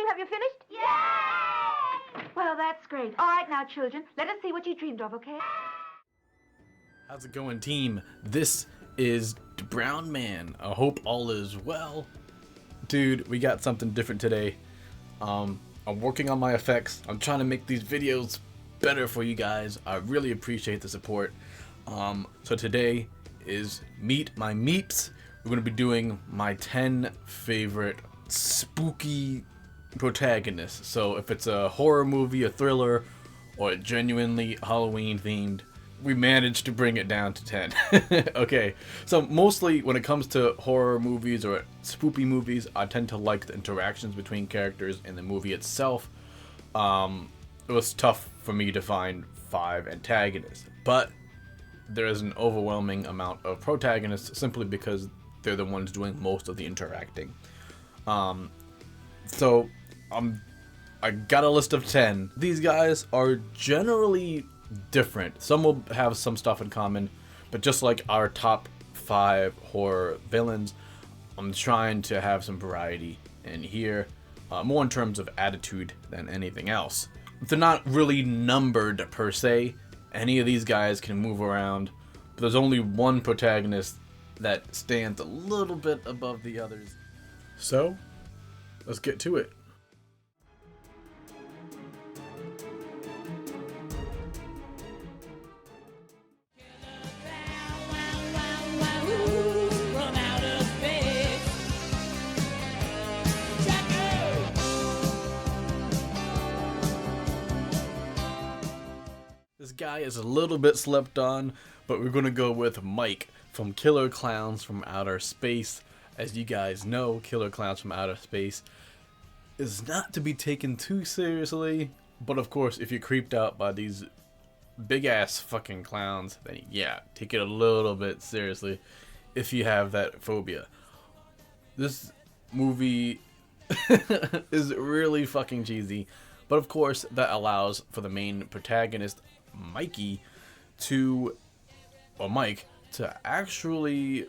you. Have you finished? Yay! Well, that's great. All right, now, children, let us see what you dreamed of, okay? How's it going, team? This is the Brown Man. I hope all is well. Dude, we got something different today. I'm working on my effects. I'm trying to make these videos better for you guys. I really appreciate the support. So today is Meet My Meeps. We're going to be doing my 10 favorite spooky protagonists. So if it's a horror movie, a thriller, or genuinely Halloween themed, we managed to bring it down to 10. Okay, so mostly when it comes to horror movies or spoopy movies, I tend to like the interactions between characters in the movie itself. It was tough for me to find 5 antagonists, but there is an overwhelming amount of protagonists simply because they're the ones doing most of the interacting. So I got a list of 10. These guys are generally different. Some will have some stuff in common, but just like our top 5 horror villains, I'm trying to have some variety in here, more in terms of attitude than anything else. They're not really numbered per se. Any of these guys can move around, but there's only one protagonist that stands a little bit above the others. So, let's get to it. This guy is a little bit slept on, but we're going to go with Mike from Killer Clowns from Outer Space. As you guys know, Killer Clowns from Outer Space is not to be taken too seriously, but of course, if you're creeped out by these big-ass fucking clowns, then yeah, take it a little bit seriously if you have that phobia. This movie is really fucking cheesy, but of course, that allows for the main protagonist, Mike, to actually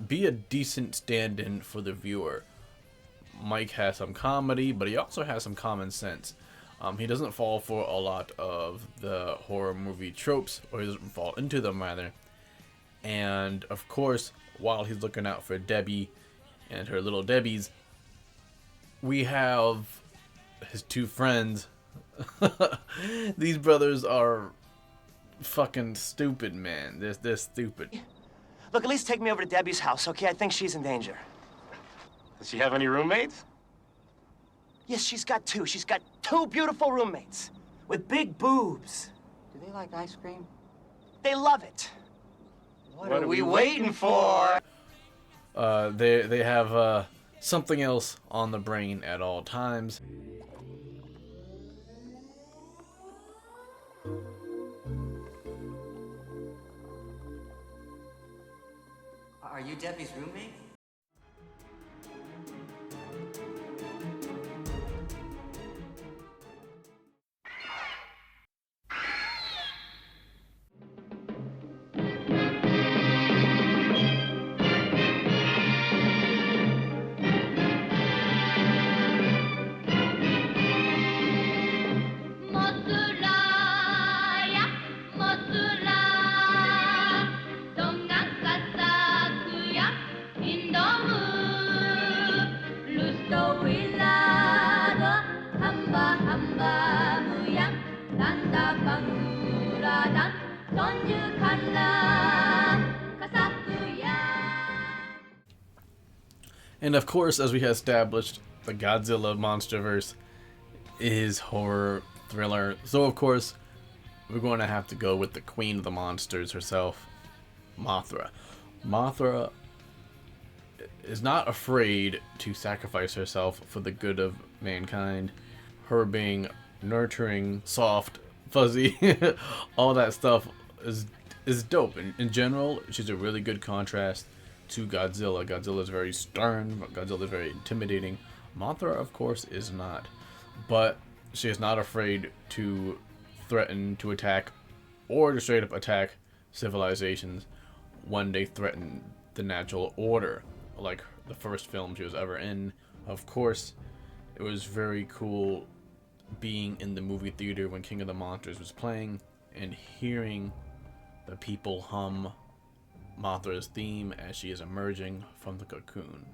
be a decent stand-in for the viewer. Mike has some comedy, but he also has some common sense. He doesn't fall for a lot of the horror movie tropes, or he doesn't fall into them rather. And of course, while he's looking out for Debbie and her little Debbies, we have his 2 friends. These brothers are fucking stupid, man. They're stupid. Look, at least take me over to Debbie's house, okay? I think she's in danger. Does she have any roommates? Yes, she's got 2. She's got 2 beautiful roommates with big boobs. Do they like ice cream? They love it. What are we waiting for? They have something else on the brain at all times. Are you Debbie's roommate? And of course, as we have established, the Godzilla Monsterverse is horror thriller. So of course, we're going to have to go with the queen of the monsters herself, Mothra. Mothra is not afraid to sacrifice herself for the good of mankind. Her being nurturing, soft, fuzzy, all that stuff is dope. In general, she's a really good contrast to Godzilla. Godzilla is very stern, Godzilla is very intimidating. Mothra, of course, is not. But she is not afraid to threaten to attack or to straight up attack civilizations when they threaten the natural order, like the first film she was ever in. Of course, It was very cool being in the movie theater when King of the Monsters was playing and hearing the people hum Mothra's theme as she is emerging from the cocoon.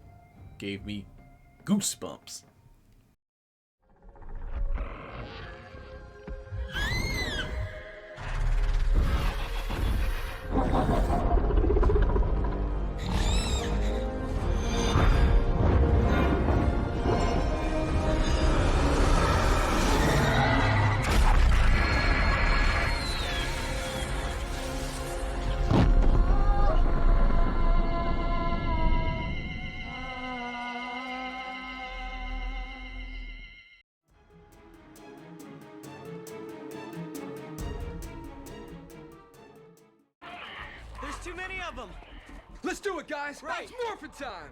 Gave me goosebumps. There's too many of them. Let's do it, guys. Right. It's morphin' time.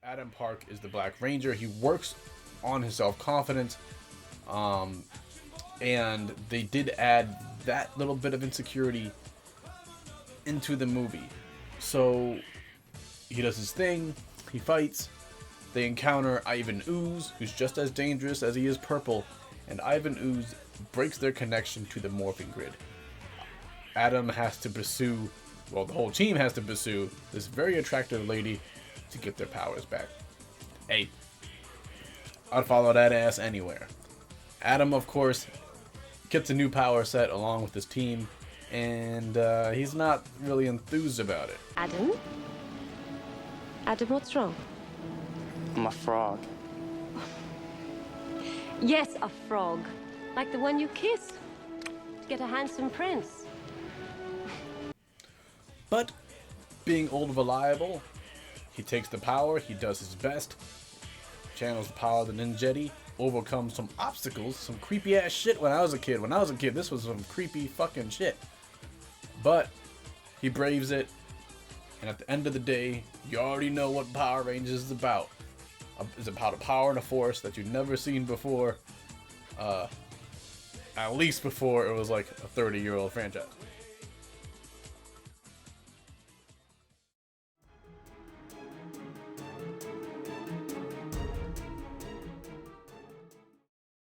Adam Park is the Black Ranger. He works on his self-confidence, and they did add that little bit of insecurity into the movie. So he does his thing, he fights, they encounter Ivan Ooze, who's just as dangerous as he is purple, and Ivan Ooze breaks their connection to the morphing grid. Adam has to pursue, well, the whole team has to pursue this very attractive lady to get their powers back. Hey, I'd follow that ass anywhere. Adam, of course, gets a new power set along with his team, and he's not really enthused about it. Adam? Adam, what's wrong? I'm a frog. Yes, a frog. Like the one you kiss. To get a handsome prince. But, being old and reliable, he takes the power, he does his best, channels the power of the Ninjetti, overcomes some obstacles, some creepy ass shit when I was a kid. When I was a kid, this was some creepy fucking shit. But, he braves it, and at the end of the day, you already know what Power Rangers is about. It's about a power and a force that you've never seen before. At least before it was like a 30-year-old franchise.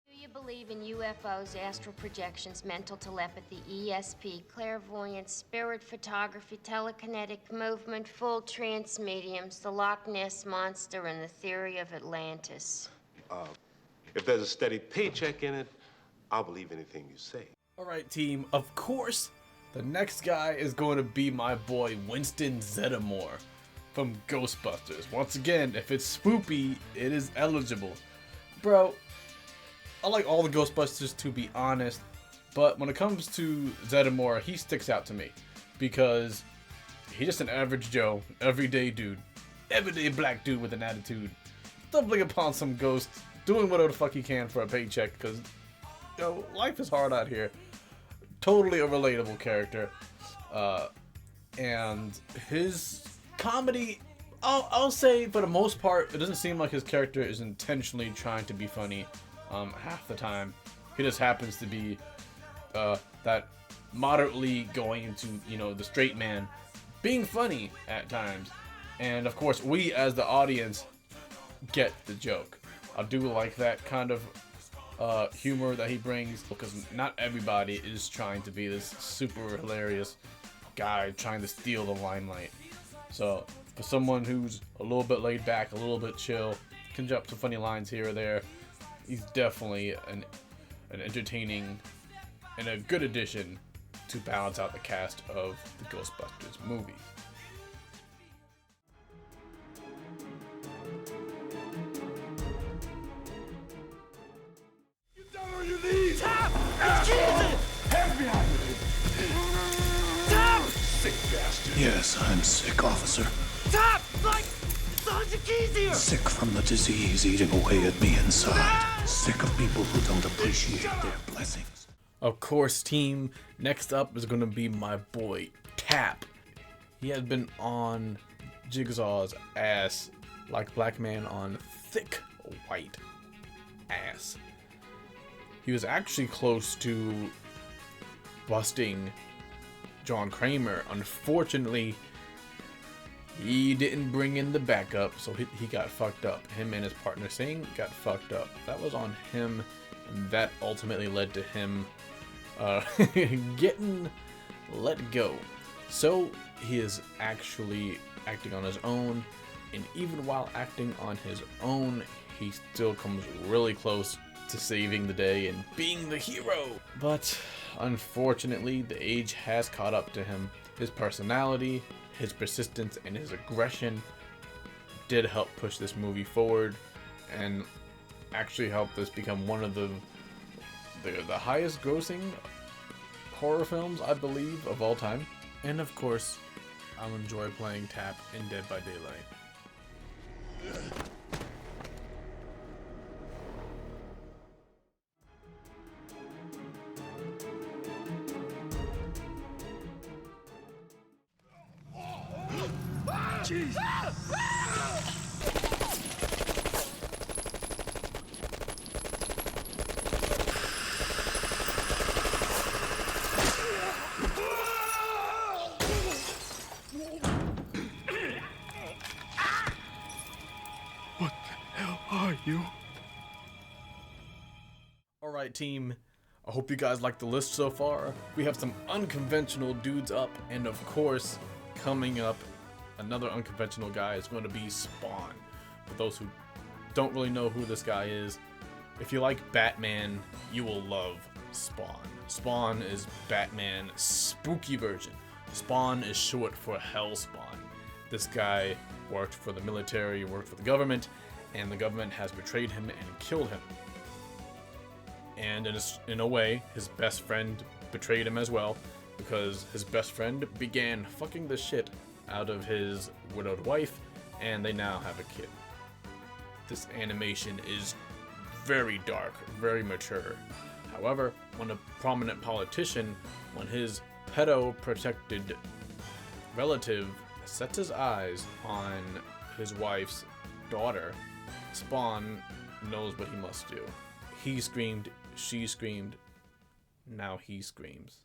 Do you believe in UFOs, astral projections, mental telepathy, ESP, clairvoyance, spirit photography, telekinetic movement, full trance mediums, the Loch Ness Monster, and the theory of Atlantis? If there's a steady paycheck in it, I'll believe anything you say. Alright, team, of course, the next guy is going to be my boy Winston Zeddemore from Ghostbusters. Once again, if it's spoopy, it is eligible. Bro, I like all the Ghostbusters, to be honest, but when it comes to Zeddemore, he sticks out to me because he's just an average Joe, everyday dude, everyday black dude with an attitude, stumbling upon some ghosts, doing whatever the fuck he can for a paycheck because, you know, life is hard out here. Totally a relatable character, and his comedy, I'll say for the most part, it doesn't seem like his character is intentionally trying to be funny. Half the time, he just happens to be that moderately going into, you know, the straight man, being funny at times, and of course we as the audience get the joke. I do like that kind of humor that he brings because not everybody is trying to be this super hilarious guy trying to steal the limelight. So for someone who's a little bit laid back, a little bit chill, can drop some funny lines here or there, he's definitely an entertaining and a good addition to balance out the cast of the Ghostbusters movie. Get down on your knees! Stop! Jesus! Hands behind you! Stop! Sick bastard! Yes, I'm sick, officer. Stop! Like, the keys here! Sick from the disease eating away at me inside. Sick of people who don't appreciate their blessings. Of course, team, next up is going to be my boy, Tap. He has been on Jigsaw's ass like Black Man on thick white ass. He was actually close to busting John Kramer. Unfortunately, he didn't bring in the backup, so he got fucked up. Him and his partner Singh got fucked up. That was on him, and that ultimately led to him getting let go. So he is actually acting on his own, and even while acting on his own, he still comes really close to saving the day and being the hero. But unfortunately, the age has caught up to him. His personality, his persistence, and his aggression did help push this movie forward and actually help this become one of the highest grossing horror films, I believe, of all time. And of course, I'll enjoy playing Tap in Dead by Daylight. Jeez. What the hell are you? Alright team, I hope you guys like the list so far. We have some unconventional dudes up, and of course, coming up, another unconventional guy is going to be Spawn. For those who don't really know who this guy is, if you like Batman, you will love Spawn. Spawn is Batman's spooky version. Spawn is short for Hellspawn. This guy worked for the military, worked for the government, and the government has betrayed him and killed him. And in a way, his best friend betrayed him as well, because his best friend began fucking the shit out of his widowed wife, and they now have a kid. This animation is very dark, very mature. However, when a prominent politician, when his pedo-protected relative sets his eyes on his wife's daughter, Spawn knows what he must do. He screamed, she screamed, now he screams.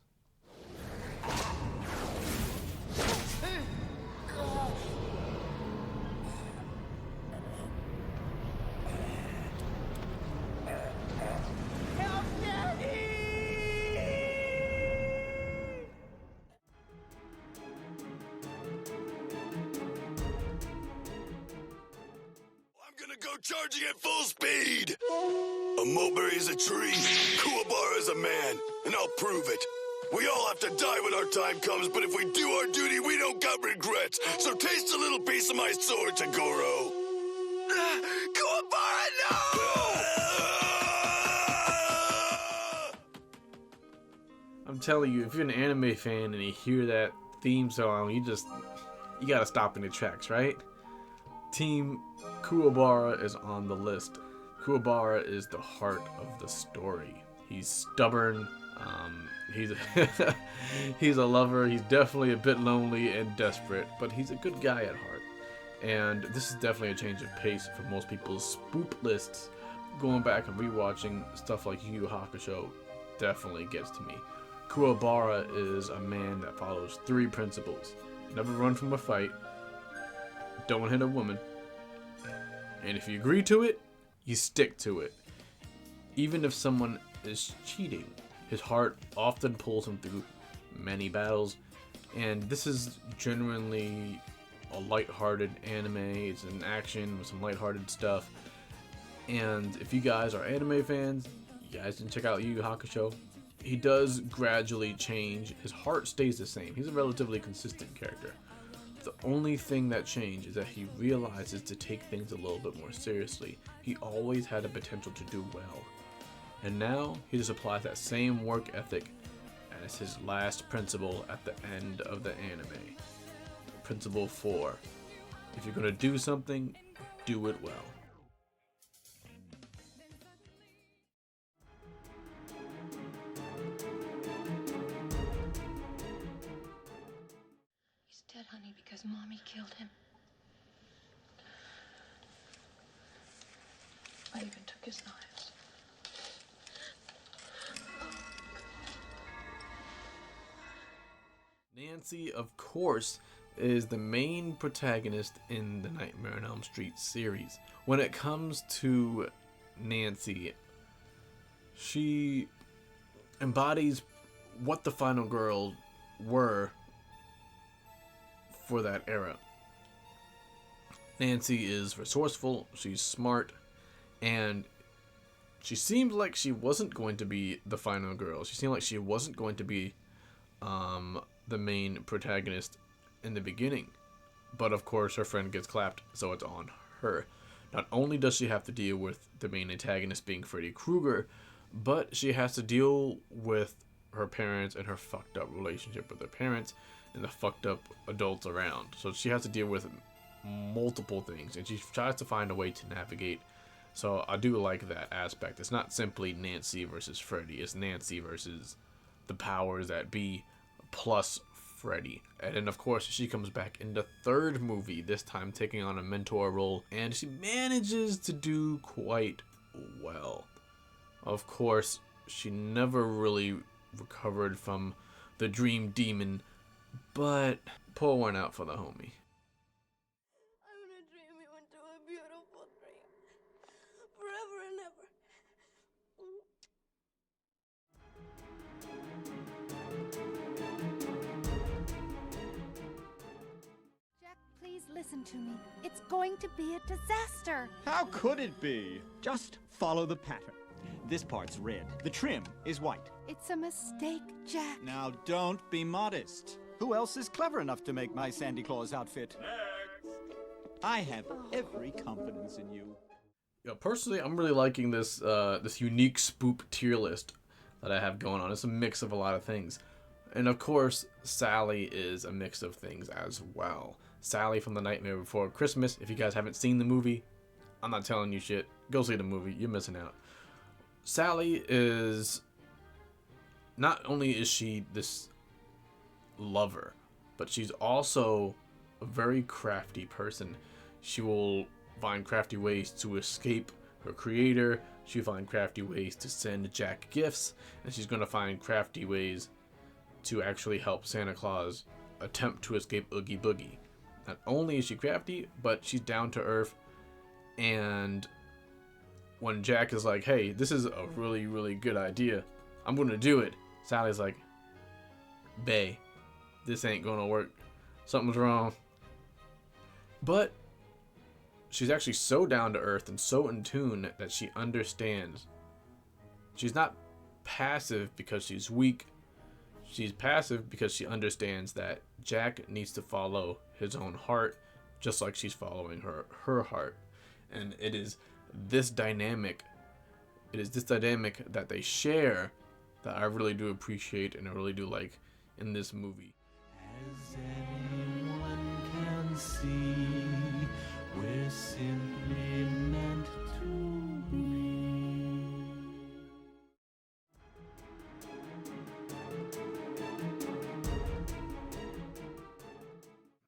Go charging at full speed! A mulberry is a tree, Kuwabara is a man, and I'll prove it. We all have to die when our time comes, but if we do our duty, we don't got regrets. So taste a little piece of my sword, Tagoro. Kuwabara, no! I'm telling you, if you're an anime fan and you hear that theme song, you gotta stop in the tracks, right? Team Kuwabara is on the list. Kuwabara is the heart of the story. He's stubborn. He's a lover. He's definitely a bit lonely and desperate, but he's a good guy at heart. And this is definitely a change of pace for most people's Spoop lists. Going back and rewatching stuff like Yu Yu Hakusho definitely gets to me. Kuwabara is a man that follows 3 principles: never run from a fight, don't hit a woman, and if you agree to it, you stick to it. Even if someone is cheating, his heart often pulls him through many battles, and this is genuinely a lighthearted anime. It's an action with some lighthearted stuff, and if you guys are anime fans, you guys can check out Yu Yu Hakusho. He does gradually change. His heart stays the same. He's a relatively consistent character. The only thing that changed is that he realizes to take things a little bit more seriously. He always had the potential to do well. And now he just applies that same work ethic as his last principle at the end of the anime. Principle 4. If you're going to do something, do it well. Dead, honey, because Mommy killed him. I even took his knives. Nancy, of course, is the main protagonist in the Nightmare on Elm Street series. When it comes to Nancy, she embodies what the final girls were for that era. Nancy is resourceful, she's smart, and she seemed like she wasn't going to be the final girl. She seemed like she wasn't going to be the main protagonist in the beginning. But of course her friend gets clapped, so it's on her. Not only does she have to deal with the main antagonist being Freddy Krueger, but she has to deal with her parents and her fucked up relationship with her parents and the fucked up adults around. So she has to deal with multiple things, and she tries to find a way to navigate. So I do like that aspect. It's not simply Nancy versus Freddy. It's Nancy versus the powers that be plus Freddy. And then of course she comes back in the third movie, this time taking on a mentor role, and she manages to do quite well. Of course, she never really recovered from the dream demon, but pour one out for the homie. I'm gonna dream you into a beautiful dream. Forever and ever. Jack, please listen to me. It's going to be a disaster. How could it be? Just follow the pattern. This part's red. The trim is white. It's a mistake, Jack. Now don't be modest. Who else is clever enough to make my Sandy Claus outfit? Next. I have every confidence in you. Yeah, personally, I'm really liking this this unique Spoop tier list that I have going on. It's a mix of a lot of things. And of course, Sally is a mix of things as well. Sally from The Nightmare Before Christmas. If you guys haven't seen the movie, I'm not telling you shit. Go see the movie. You're missing out. Sally is... not only is she this lover, but she's also a very crafty person. She will find crafty ways to escape her creator. She'll find crafty ways to send Jack gifts, and she's going to find crafty ways to actually help Santa Claus attempt to escape Oogie Boogie. Not only is she crafty, but she's down to earth, and when Jack is like, hey, this is a really, really good idea, I'm going to do it, Sally's like, bae, this ain't going to work. Something's wrong. But she's actually so down to earth and so in tune that she understands. She's not passive because she's weak. She's passive because she understands that Jack needs to follow his own heart, just like she's following her heart. And it is this dynamic that they share that I really do appreciate and I really do like in this movie. As anyone can see, we're simply meant to be.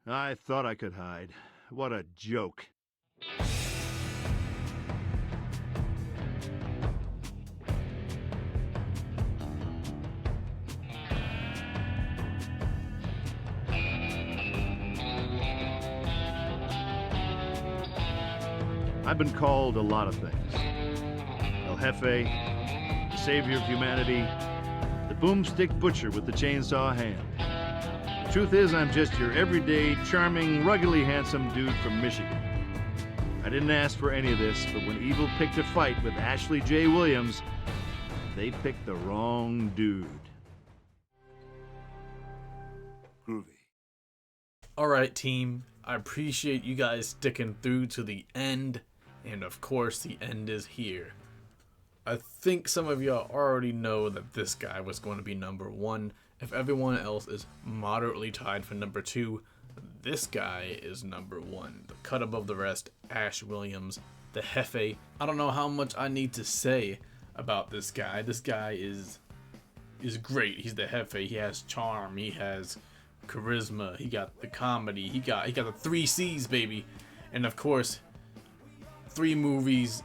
I thought I could hide. What a joke. I've been called a lot of things. El Jefe, the savior of humanity, the boomstick butcher with the chainsaw hand. The truth is, I'm just your everyday, charming, ruggedly handsome dude from Michigan. I didn't ask for any of this, but when evil picked a fight with Ashley J. Williams, they picked the wrong dude. Groovy. Alright, team. I appreciate you guys sticking through to the end. And of course, the end is here. I think some of y'all already know that this guy was going to be number 1. If everyone else is moderately tied for number 2, this guy is number 1. The cut above the rest, Ash Williams, the Jefe. I don't know how much I need to say about this guy. This guy is great. He's the Jefe. He has charm. He has charisma. He got the comedy. He got the 3 C's, baby. And of course, 3 movies,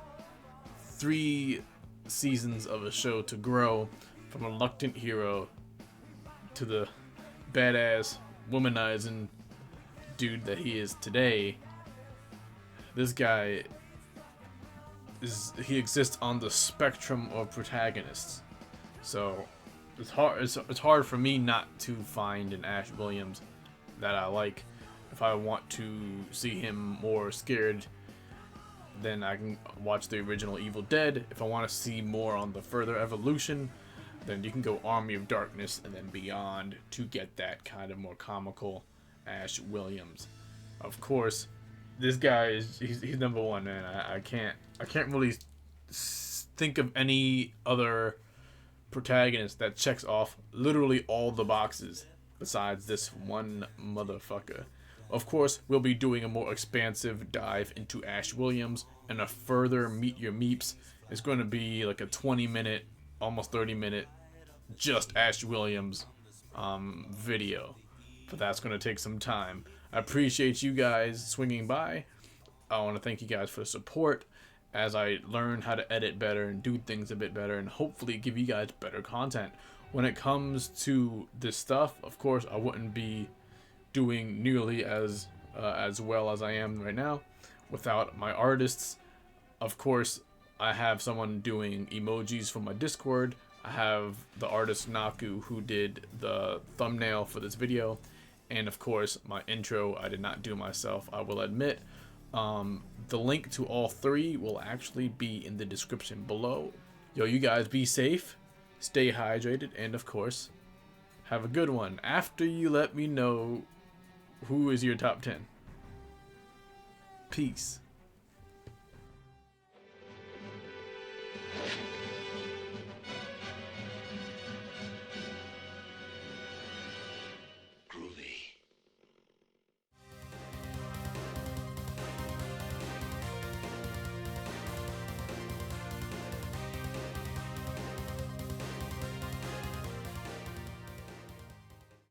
3 seasons of a show to grow from a reluctant hero to the badass womanizing dude that he is today, this guy he exists on the spectrum of protagonists. So it's hard for me not to find an Ash Williams that I like. If I want to see him more scared, then I can watch the original Evil Dead. If I want to see more on the further evolution, then you can go Army of Darkness and then Beyond to get that kind of more comical Ash Williams. Of course, this guy he's number one, man. I can't really think of any other protagonist that checks off literally all the boxes besides this one motherfucker. Of course, we'll be doing a more expansive dive into Ash Williams, and a further Meet Your Meeps is going to be like a 20-minute, almost 30-minute, just Ash Williams video. But that's going to take some time. I appreciate you guys swinging by. I want to thank you guys for the support as I learn how to edit better and do things a bit better, and hopefully give you guys better content. When it comes to this stuff, of course, I wouldn't be doing nearly as well as I am right now without my artists. Of course, I have someone doing emojis for my Discord. I have the artist Naku, who did the thumbnail for this video, and of course my intro I did not do myself, I will admit. The link to all three will actually be in the description below. Yo, you guys be safe, stay hydrated, and of course have a good one. After you let me know who is your top 10. Peace.